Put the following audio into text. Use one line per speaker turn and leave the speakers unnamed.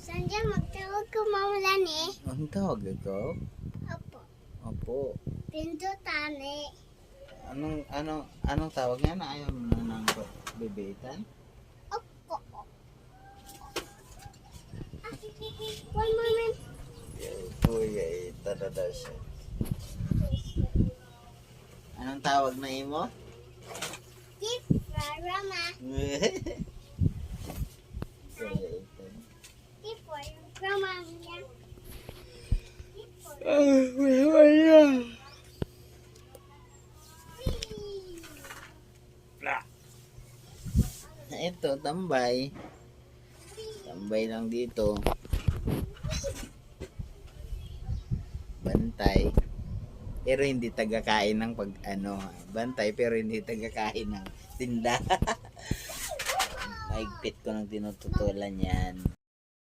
Sandya, magtawag ko mamulan eh.
Ang tawag ikaw?
Opo.
Opo.
Pindutan eh.
Anong tawag nga na ayaw mo na ng bibitan?
Opo. One moment.
Kuya, itada siya. Anong tawag na imo?
Keep Rama.
Kuya, itan.
Keep Rama niya.
Ito, tambay. Tambay lang dito. Bantay. Pero hindi tagakain ng bantay pero hindi tagakain ng tinda. Mahigpit ko ng tinututulan yan.